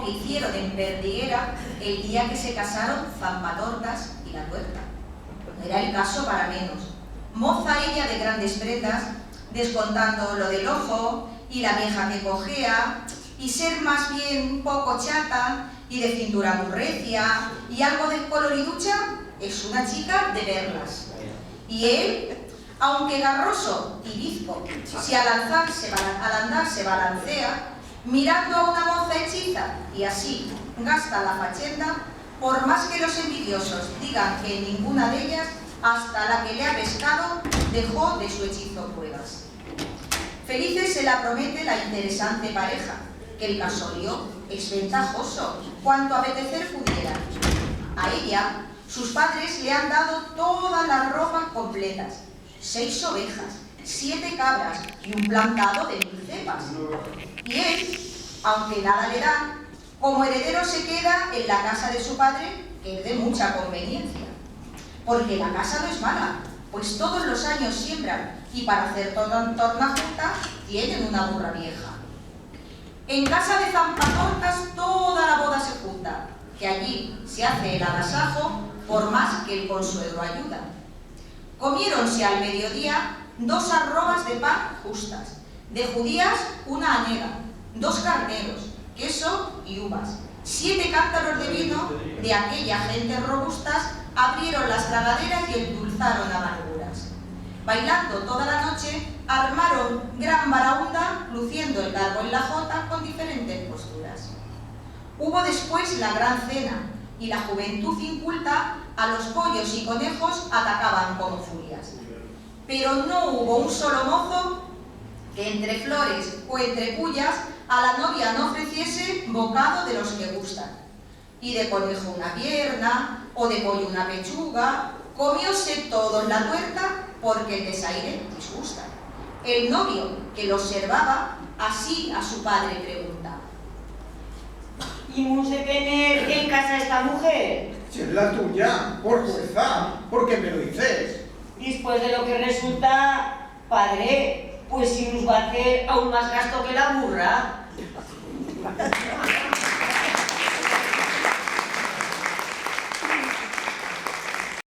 que hicieron en Perdiguera el día que se casaron Zampatortas y la Tuerta. No era el caso para menos. Moza ella de grandes prendas, descontando lo del ojo y la vieja que cojea, y ser más bien un poco chata y de cintura muy recia y algo de coloriducha, es una chica de verlas. Y él, aunque garroso y bizco, si al andar se balancea, mirando a una moza hechiza y así gasta la fachenda, por más que los envidiosos digan que ninguna de ellas, hasta la que le ha pescado, dejó de su hechizo pruebas. Felices se la promete la interesante pareja, que el casorio es ventajoso, cuanto apetecer pudiera. A ella, sus padres le han dado todas las ropas completas, 6 ovejas, 7 cabras y un plantado de 1000 cepas. Y él, aunque nada le dan, como heredero se queda en la casa de su padre, que es de mucha conveniencia. Porque la casa no es mala, pues todos los años siembran y para hacer tornajunta tienen una burra vieja. En casa de Zampatortas toda la boda se junta, que allí se hace el agasajo por más que el consuegro ayuda. Comiéronse al mediodía 2 arrobas de pan justas, de judías una hanega, 2 carneros, queso y uvas, 7 cántaros de vino de aquellas gentes robustas, abrieron las tragaderas y endulzaron amarguras. Bailando toda la noche, armaron gran baraunda, luciendo el garbo en la jota con diferentes posturas. Hubo después la gran cena, y la juventud inculta a los pollos y conejos atacaban como furias. Pero no hubo un solo mozo que entre flores o entre pullas a la novia no ofreciese bocado de los que gustan. Y de conejo una pierna, o de pollo una pechuga, comióse todos la tuerta porque el desaire disgusta. El novio que lo observaba, así a su padre pregunta: ¿y hemos de tener en casa esta mujer? Si es la tuya, por fuerza, ¿por qué me lo dices? Después de lo que resulta, padre, pues si nos va a hacer aún más gasto que la burra.